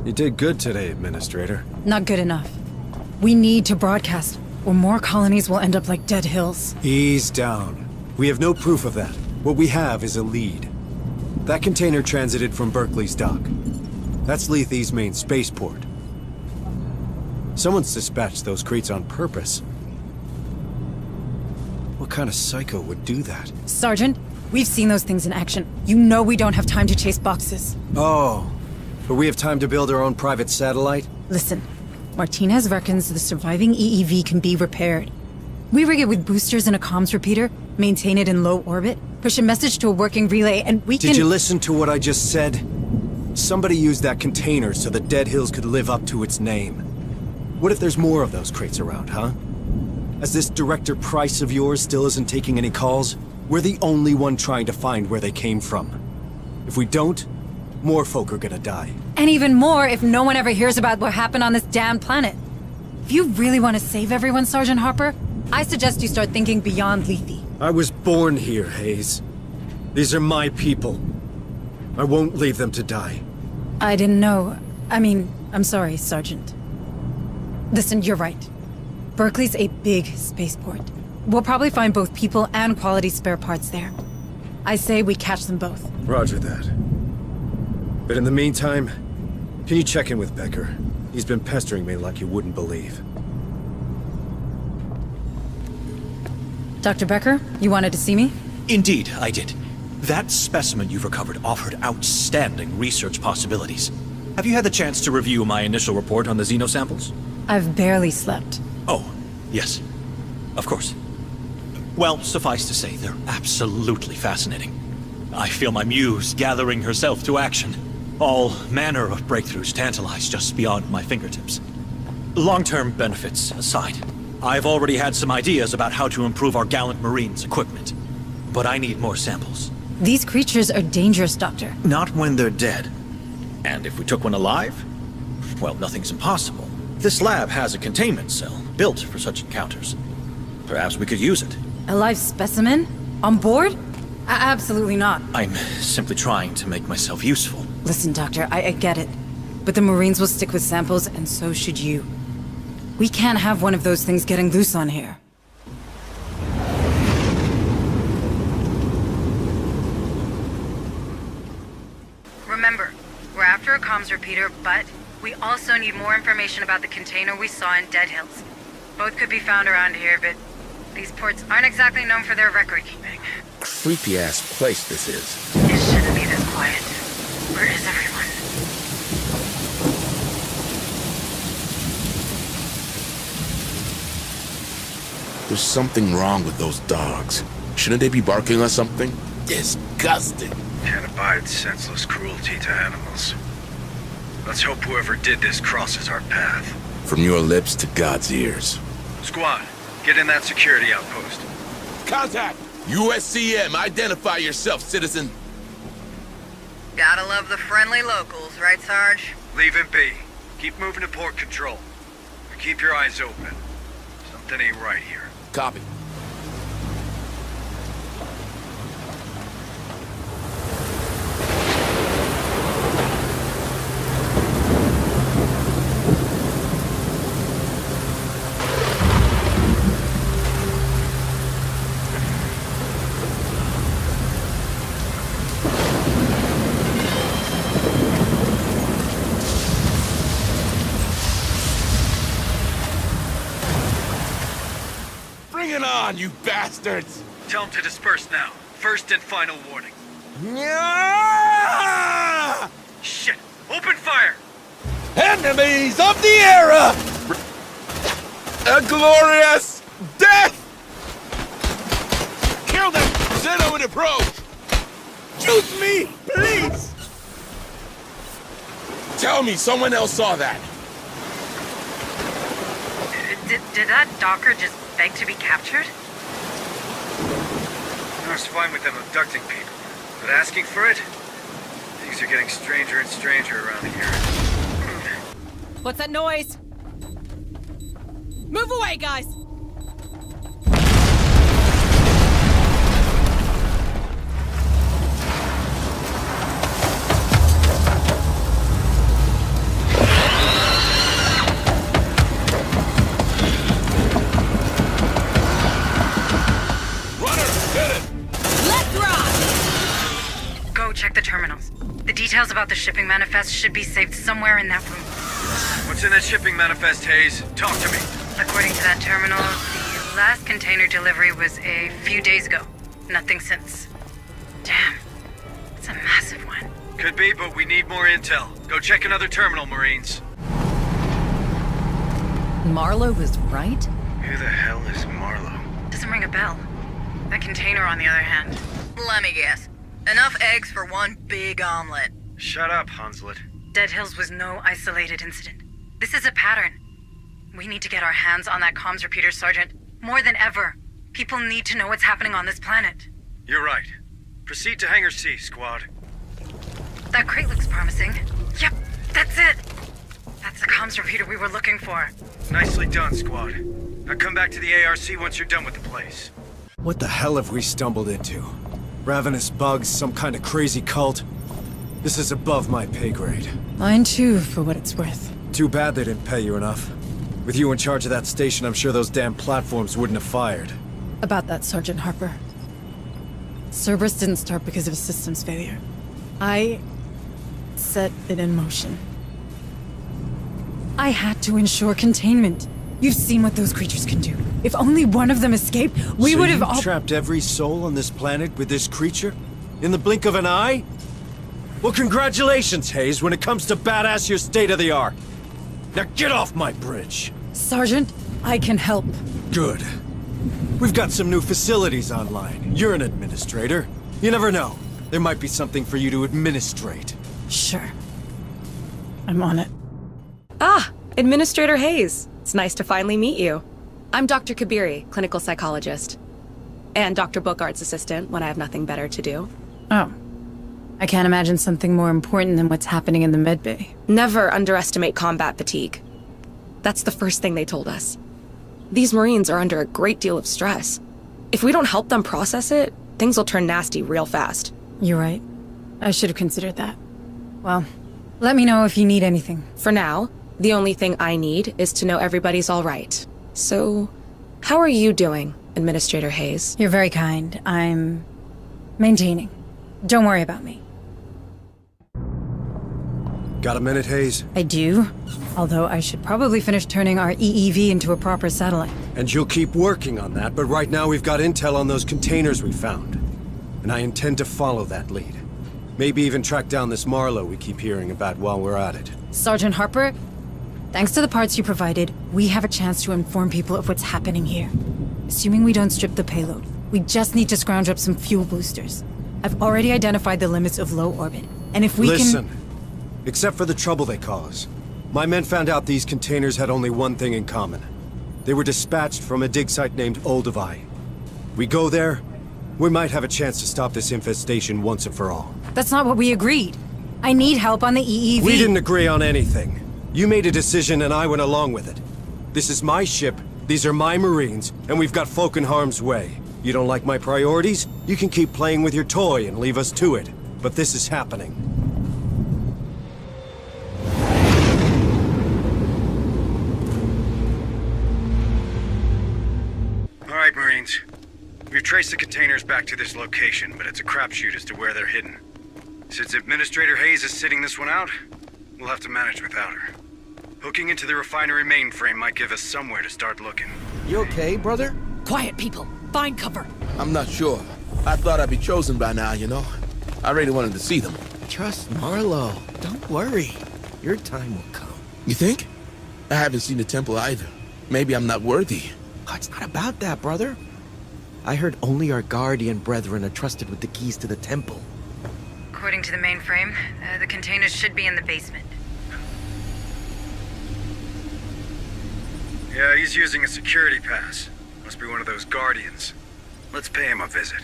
You did good today, Administrator. Not good enough. We need to broadcast, or more colonies will end up like dead hills. Ease down. We have no proof of that. What we have is a lead. That container transited from Berkeley's dock. That's Lethe's main spaceport. Someone's dispatched those crates on purpose. What kind of psycho would do that? Sergeant, we've seen those things in action. You know we don't have time to chase boxes. Oh, but we have time to build our own private satellite? Listen, Martinez reckons the surviving EEV can be repaired. We rig it with boosters and a comms repeater, maintain it in low orbit, push a message to a working relay, and we can— Did you listen to what I just said? Somebody used that container so the Dead Hills could live up to its name. What if there's more of those crates around, huh? As this Director Price of yours still isn't taking any calls, we're the only one trying to find where they came from. If we don't, more folk are gonna die. And even more if no one ever hears about what happened on this damn planet. If you really want to save everyone, Sergeant Harper, I suggest you start thinking beyond Lethe. I was born here, Hayes. These are my people. I won't leave them to die. I didn't know. I'm sorry, Sergeant. Listen, you're right. Berkeley's a big spaceport. We'll probably find both people and quality spare parts there. I say we catch them both. Roger that. But in the meantime, can you check in with Becker? He's been pestering me like you wouldn't believe. Dr. Becker, you wanted to see me? Indeed, I did. That specimen you've recovered offered outstanding research possibilities. Have you had the chance to review my initial report on the xenosamples? I've barely slept. Oh, yes. Of course. Well, suffice to say, they're absolutely fascinating. I feel my muse gathering herself to action. All manner of breakthroughs tantalize just beyond my fingertips. Long-term benefits aside, I've already had some ideas about how to improve our gallant Marines' equipment. But I need more samples. These creatures are dangerous, Doctor. Not when they're dead. And if we took one alive? Well, nothing's impossible. This lab has a containment cell built for such encounters. Perhaps we could use it. A live specimen? On board? Absolutely not. I'm simply trying to make myself useful. Listen, Doctor, I get it. But the Marines will stick with samples, and so should you. We can't have one of those things getting loose on here. Remember, we're after a comms repeater, but we also need more information about the container we saw in Dead Hills. Both could be found around here, but these ports aren't exactly known for their record-keeping. Creepy-ass place this is. It shouldn't be this quiet. Where is everyone? There's something wrong with those dogs. Shouldn't they be barking or something? Disgusting. Can't abide senseless cruelty to animals. Let's hope whoever did this crosses our path. From your lips to God's ears. Squad, get in that security outpost. Contact! USCM, identify yourself, citizen. Gotta love the friendly locals, right, Sarge? Leave him be. Keep moving to port control. And keep your eyes open. Something ain't right here. Copy. Bring it on, you bastards! Tell them to disperse now. First and final warning. Yeah! Shit! Open fire! Enemies of the era! A glorious death! Kill them! Zeno would approach! Shoot me, please! Tell me someone else saw that. Did that Docker just beg to be captured? I was fine with them abducting people, but asking for it? Things are getting stranger and stranger around here. What's that noise? Move away, guys! Details about the shipping manifest should be saved somewhere in that room. What's in that shipping manifest, Hayes? Talk to me. According to that terminal, the last container delivery was a few days ago. Nothing since. Damn. It's a massive one. Could be, but we need more intel. Go check another terminal, Marines. Marlowe was right? Who the hell is Marlowe? Doesn't ring a bell. That container, on the other hand. Let me guess. Enough eggs for one big omelet. Shut up, Hunslet. Dead Hills was no isolated incident. This is a pattern. We need to get our hands on that comms repeater, Sergeant. More than ever. People need to know what's happening on this planet. You're right. Proceed to Hangar C, squad. That crate looks promising. Yep, that's it! That's the comms repeater we were looking for. Nicely done, squad. Now come back to the ARC once you're done with the place. What the hell have we stumbled into? Ravenous bugs, some kind of crazy cult? This is above my pay grade. Mine too, for what it's worth. Too bad they didn't pay you enough. With you in charge of that station, I'm sure those damn platforms wouldn't have fired. About that, Sergeant Harper. Cerberus didn't start because of a systems failure. I set it in motion. I had to ensure containment. You've seen what those creatures can do. If only one of them escaped, we would have all— trapped every soul on this planet with this creature? In the blink of an eye? Well, congratulations, Hayes. When it comes to badass, you're state-of-the-art. Now get off my bridge. Sergeant, I can help. Good. We've got some new facilities online. You're an administrator. You never know. There might be something for you to administrate. Sure. I'm on it. Ah, Administrator Hayes. It's nice to finally meet you. I'm Dr. Kabiri, clinical psychologist. And Dr. Bogart's assistant when I have nothing better to do. Oh. I can't imagine something more important than what's happening in the medbay. Never underestimate combat fatigue. That's the first thing they told us. These Marines are under a great deal of stress. If we don't help them process it, things will turn nasty real fast. You're right. I should have considered that. Well, let me know if you need anything. For now, the only thing I need is to know everybody's all right. So, how are you doing, Administrator Hayes? You're very kind. I'm maintaining. Don't worry about me. Got a minute, Hayes? I do. Although I should probably finish turning our EEV into a proper satellite. And you'll keep working on that, but right now we've got intel on those containers we found. And I intend to follow that lead. Maybe even track down this Marlowe we keep hearing about while we're at it. Sergeant Harper, thanks to the parts you provided, we have a chance to inform people of what's happening here. Assuming we don't strip the payload, we just need to scrounge up some fuel boosters. I've already identified the limits of low orbit, and if we Listen, except for the trouble they cause, my men found out these containers had only one thing in common. They were dispatched from a dig site named Olduvai. We go there, we might have a chance to stop this infestation once and for all. That's not what we agreed. I need help on the EEV. We didn't agree on anything. You made a decision and I went along with it. This is my ship, these are my Marines, and we've got folk in harm's way. You don't like my priorities? You can keep playing with your toy and leave us to it. But this is happening. All right, Marines. We've traced the containers back to this location, but it's a crapshoot as to where they're hidden. Since Administrator Hayes is sitting this one out, we'll have to manage without her. Hooking into the refinery mainframe might give us somewhere to start looking. You okay, brother? Quiet, people. Find cover. I'm not sure. I thought I'd be chosen by now, you know? I really wanted to see them. Trust Marlowe. Don't worry. Your time will come. You think? I haven't seen the temple either. Maybe I'm not worthy. Oh, it's not about that, brother. I heard only our guardian brethren are trusted with the keys to the temple. According to the mainframe, the containers should be in the basement. Yeah, he's using a security pass. Must be one of those guardians. Let's pay him a visit.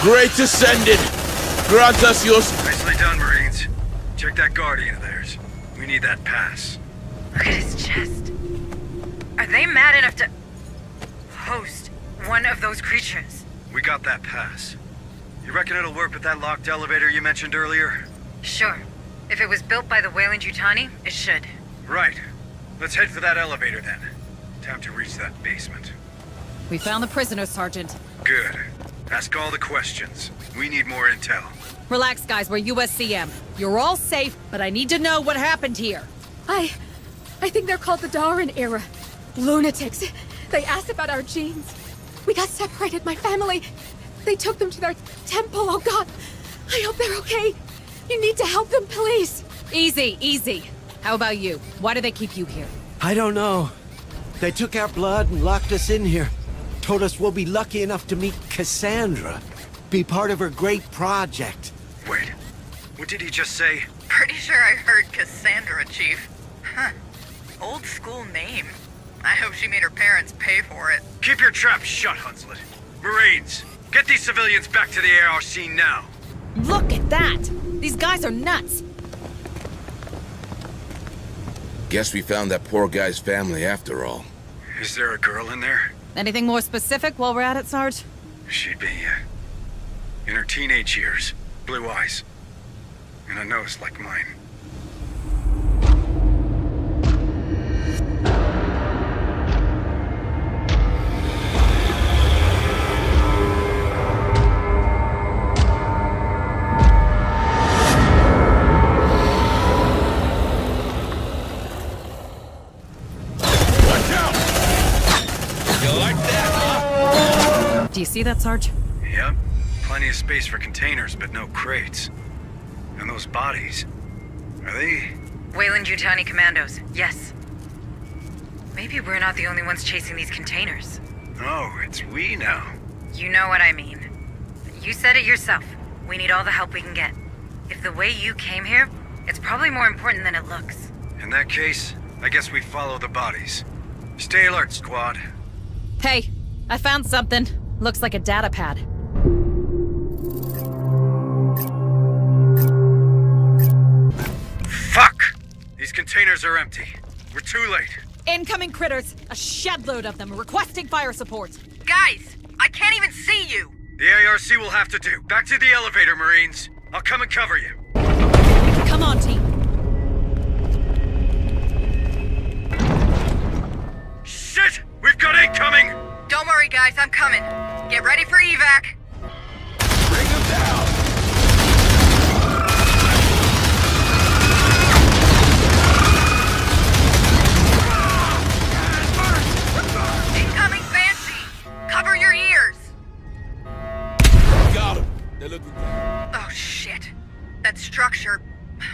Great ascended! Grant us your... Nicely done, Marines. Check that Guardian of theirs. We need that pass. Look at his chest. Are they mad enough to host one of those creatures? We got that pass. You reckon it'll work with that locked elevator you mentioned earlier? Sure. If it was built by the Weyland-Yutani, it should. Right. Let's head for that elevator then. Time to reach that basement. We found the prisoner, Sergeant. Good. Ask all the questions. We need more intel. Relax, guys, we're USCM. You're all safe, but I need to know what happened here. I think they're called the Darwin era. Lunatics. They asked about our genes. We got separated, my family. They took them to their temple. Oh God, I hope they're okay. You need to help them, please. Easy, easy. How about you? Why do they keep you here? I don't know. They took our blood and locked us in here. Told us we'll be lucky enough to meet Cassandra. Be part of her great project. Wait. What did he just say? Pretty sure I heard Cassandra, Chief. Huh. Old school name. I hope she made her parents pay for it. Keep your trap shut, Hunslet. Marines, get these civilians back to the ARC now. Look at that! These guys are nuts! Guess we found that poor guy's family after all. Is there a girl in there? Anything more specific while we're at it, Sarge? She'd be, in her teenage years. Blue eyes. And a nose like mine. Do you see that, Sarge? Yep. Plenty of space for containers, but no crates. And those bodies, are they... Weyland-Yutani commandos, yes. Maybe we're not the only ones chasing these containers. Oh, it's we now. You know what I mean. You said it yourself. We need all the help we can get. If the way you came here, it's probably more important than it looks. In that case, I guess we follow the bodies. Stay alert, squad. Hey, I found something. Looks like a data pad. Fuck! These containers are empty. We're too late. Incoming critters! A shed load of them, requesting fire support. Guys, I can't even see you! The ARC will have to do. Back to the elevator, Marines. I'll come and cover you. Come on, team. Shit! We've got incoming! Don't worry, guys, I'm coming. Get ready for evac. Bring him down! Incoming Banshee! Cover your ears! Got him! They're looking good. Oh, shit. That structure...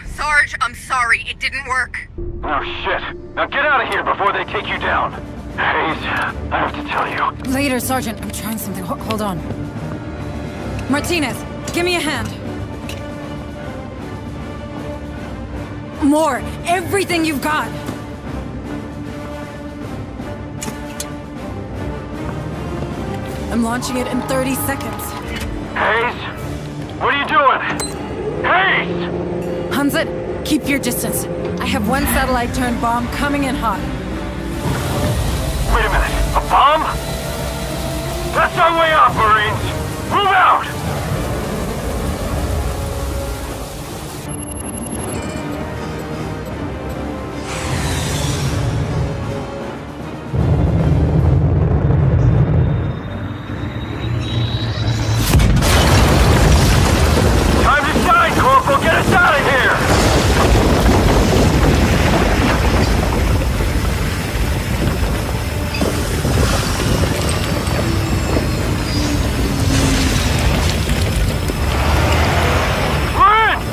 Sarge, I'm sorry, it didn't work. Oh, shit. Now get out of here before they take you down. Hayes, I have to tell you. Later, Sergeant. I'm trying something. Hold on. Martinez, give me a hand. More. Everything you've got. I'm launching it in 30 seconds. Hayes? What are you doing? Hayes! Hunslet, keep your distance. I have one satellite-turned bomb coming in hot. Wait a minute. A bomb? That's our way out, Marines! Move out! Time to shine, Corporal! Get us out of here!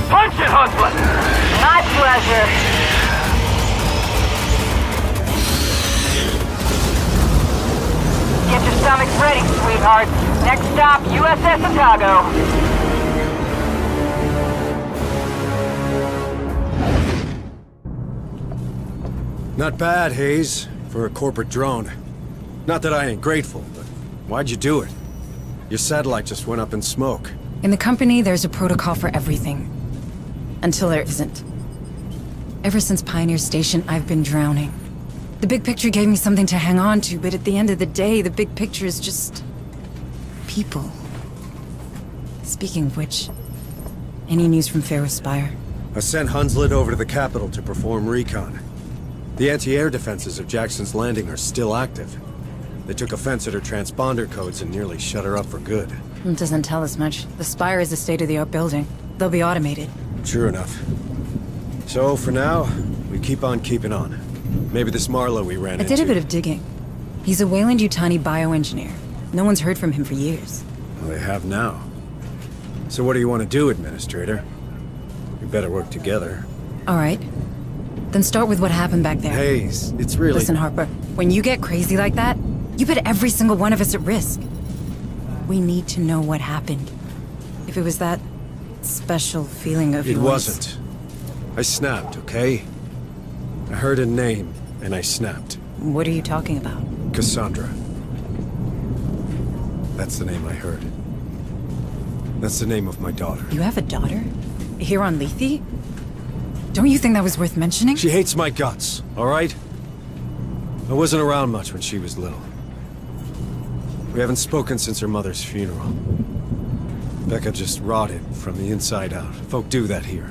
Punch it, Hunslet! My pleasure. Get your stomachs ready, sweetheart. Next stop, USS Otago. Not bad, Hayes, for a corporate drone. Not that I ain't grateful, but why'd you do it? Your satellite just went up in smoke. In the company, there's a protocol for everything. Until there isn't. Ever since Pioneer Station, I've been drowning. The big picture gave me something to hang on to, but at the end of the day, the big picture is just... people. Speaking of which, any news from Pharaoh Spire? I sent Hunslet over to the capital to perform recon. The anti-air defenses of Jackson's Landing are still active. They took offense at her transponder codes and nearly shut her up for good. It doesn't tell us much. The Spire is a state-of-the-art building. They'll be automated. Sure enough. So, for now, we keep on keeping on. Maybe this Marlowe we ran into... I did a bit of digging. He's a Weyland-Yutani bioengineer. No one's heard from him for years. Well, they have now. So what do you want to do, Administrator? We better work together. All right. Then start with what happened back there. Hayes, it's really... Listen, Harper, when you get crazy like that, you put every single one of us at risk. We need to know what happened. If it was that special feeling of yours... It wasn't. I snapped, okay? I heard a name, and I snapped. What are you talking about? Cassandra. That's the name I heard. That's the name of my daughter. You have a daughter? Here on Lethe? Don't you think that was worth mentioning? She hates my guts, all right? I wasn't around much when she was little. We haven't spoken since her mother's funeral. Becca just rotted from the inside out. Folk do that here.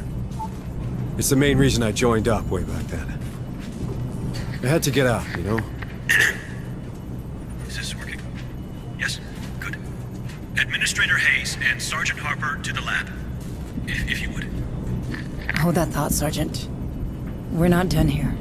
It's the main reason I joined up way back then. I had to get out, you know? Is this working? Yes? Good. Administrator Hayes and Sergeant Harper to the lab. If you would. Hold that thought, Sergeant. We're not done here.